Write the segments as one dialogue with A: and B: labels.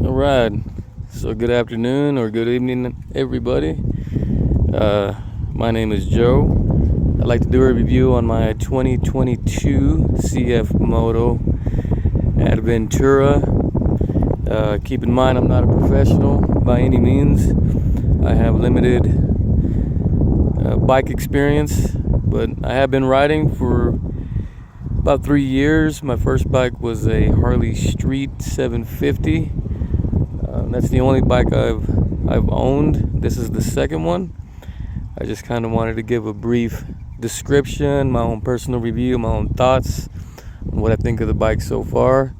A: a ride. So good afternoon or good evening, everybody. My name is Joe. I'd like to do a review on my 2022 CF Moto Adventura. Keep in mind, I'm not a professional by any means. I have limited bike experience, but I have been riding for about 3 years. My first bike was a Harley Street 750. That's the only bike I've owned. This is the second one. I just kind of wanted to give a brief description, my own personal review, my own thoughts on what I think of the bike so far.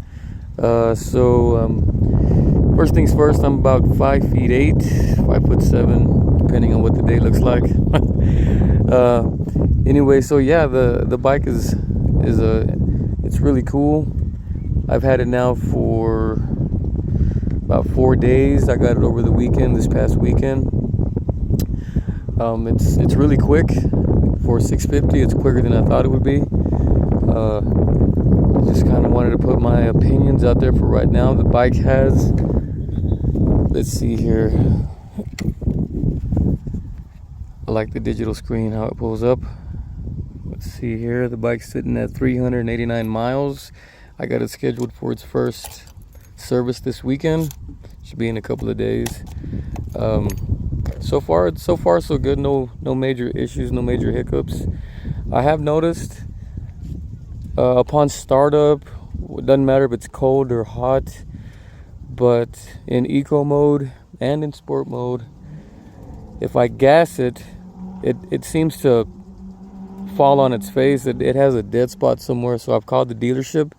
A: First things first, I'm about 5'8", 5'7", depending on what the day looks like. Anyway, so yeah, the bike is it's really cool. I've had it now for about 4 days. I got it over the weekend, this past weekend. It's really quick for 650. It's quicker than I thought it would be. I just kind of wanted to put my opinions out there for right now. The bike has, let's see here, I like the digital screen, how it pulls up. Let's see here, the bike's sitting at 389 miles. I got it scheduled for its first service this weekend. Should be in a couple of days. So far so good. No major issues, no major hiccups. I have noticed upon startup, it doesn't matter if it's cold or hot, but in eco mode and in sport mode, if I gas it, it seems to fall on its face. It has a dead spot somewhere, so I've called the dealership.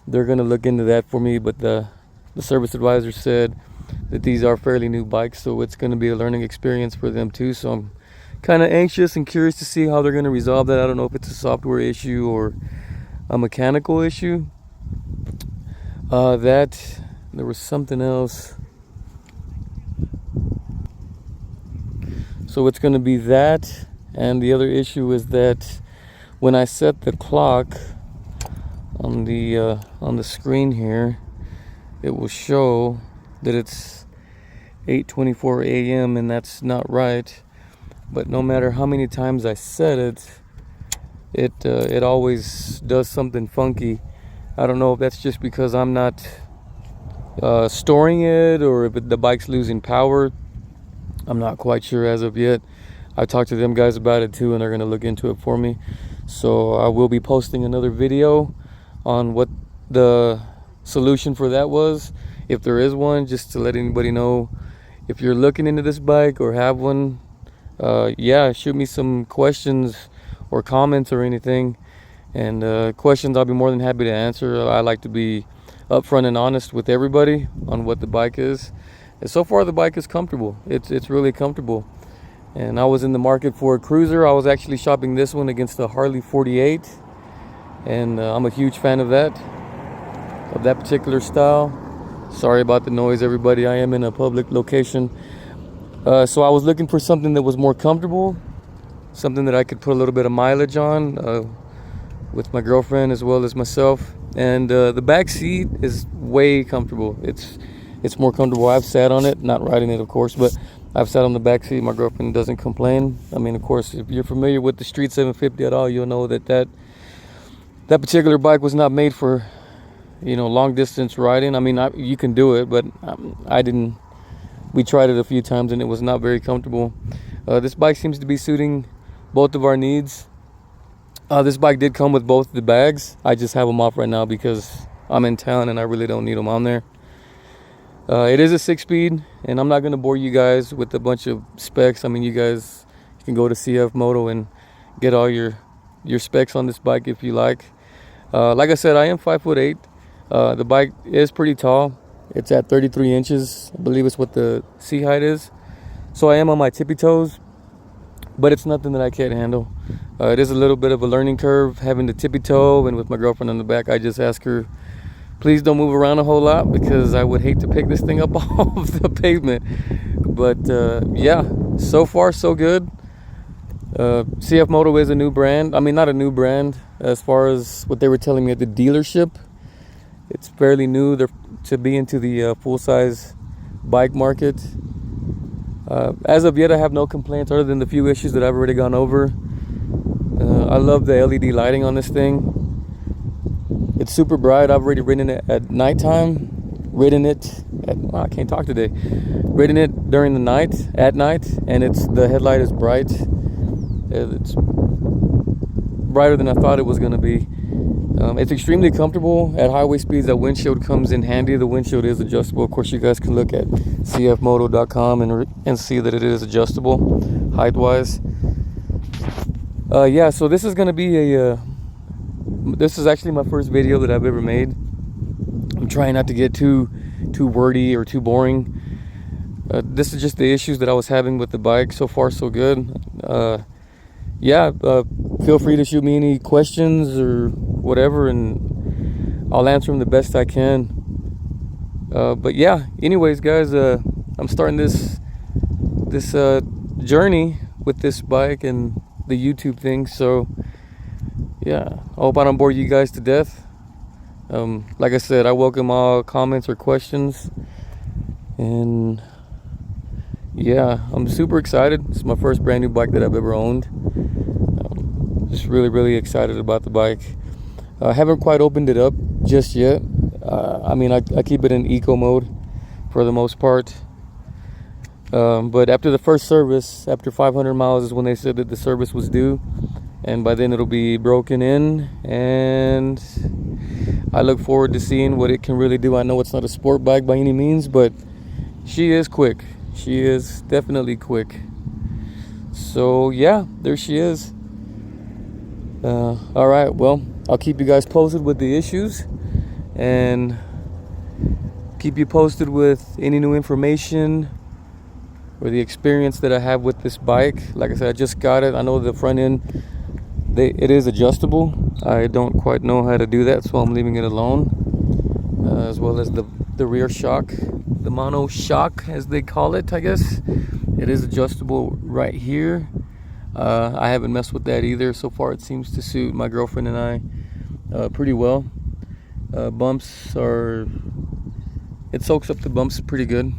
A: They're gonna look into that for me, but the service advisor said that these are fairly new bikes, so it's gonna be a learning experience for them too. So I'm kind of anxious and curious to see how they're gonna resolve that. I don't know if it's a software issue or a mechanical issue. There was something else. So it's gonna be that, and the other issue is that when I set the clock on the screen here, it will show that it's 8:24 a.m. and that's not right. But no matter how many times I set it, it always does something funky. I don't know if that's just because I'm not storing it, or if the bike's losing power. I'm not quite sure as of yet. I talked to them guys about it too, and they're gonna look into it for me. So I will be posting another video on what the solution for that was, if there is one, just to let anybody know. If you're looking into this bike or have one, yeah, shoot me some questions or comments or anything. And questions I'll be more than happy to answer. I like to be upfront and honest with everybody on what the bike is. And so far the bike is comfortable. It's really comfortable. And I was in the market for a cruiser. I was actually shopping this one against the Harley 48, and I'm a huge fan of that particular style. Sorry about the noise, everybody. I am in a public location. So I was looking for something that was more comfortable, something that I could put a little bit of mileage on with my girlfriend as well as myself. And the back seat is way comfortable. It's more comfortable. I've sat on it, not riding it of course, but I've sat on the back seat. My girlfriend doesn't complain. I mean, of course, if you're familiar with the Street 750 at all, you'll know that particular bike was not made for, long distance riding. I mean, you can do it, but I didn't. We tried it a few times and it was not very comfortable. This bike seems to be suiting both of our needs. This bike did come with both the bags. I just have them off right now because I'm in town and I really don't need them on there. It is a 6-speed, and I'm not going to bore you guys with a bunch of specs. I mean, you can go to CF Moto and get all your specs on this bike if you like. Like I said, I am 5'8". The bike is pretty tall. It's at 33 inches. I believe it's what the seat height is. So I am on my tippy toes, but it's nothing that I can't handle. It is a little bit of a learning curve having the tippy toe, and with my girlfriend on the back, I just ask her, please don't move around a whole lot, because I would hate to pick this thing up off the pavement. But yeah, so far so good. CF Moto is a new brand. I mean, not a new brand as far as what they were telling me at the dealership. It's fairly new to be into the full-size bike market. As of yet, I have no complaints other than the few issues that I've already gone over. I love the LED lighting on this thing. It's super bright. I've already ridden it at nighttime. I can't talk today. Ridden it during the night, at night, and the headlight is bright. It's brighter than I thought it was going to be. It's extremely comfortable at highway speeds. That windshield comes in handy. The windshield is adjustable. Of course, you guys can look at cfmoto.com and see that it is adjustable height-wise. Yeah, so this is going to be this is actually my first video that I've ever made. I'm trying not to get too wordy or too boring. This is just the issues that I was having with the bike. So far, so good. Yeah, feel free to shoot me any questions or whatever, and I'll answer them the best I can. But yeah, anyways, guys, I'm starting this journey with this bike and the YouTube thing. So yeah, I hope I don't bore you guys to death. Like I said, I welcome all comments or questions, and yeah, I'm super excited. It's my first brand new bike that I've ever owned. Just really excited about the bike. I haven't quite opened it up just yet. I mean, I keep it in eco mode for the most part. But after the first service, after 500 miles is when they said that the service was due, and by then it'll be broken in, and I look forward to seeing what it can really do. I know it's not a sport bike by any means, but she is quick. She is definitely quick. So yeah, there she is. All right, well, I'll keep you guys posted with the issues, and keep you posted with any new information or the experience that I have with this bike. Like I said, I just got it. I know the front end, it is adjustable. I don't quite know how to do that, so I'm leaving it alone. As well as the rear shock, the mono shock as they call it, I guess. It is adjustable right here. I haven't messed with that either. So far it seems to suit my girlfriend and I pretty well. Bumps it soaks up the bumps pretty good.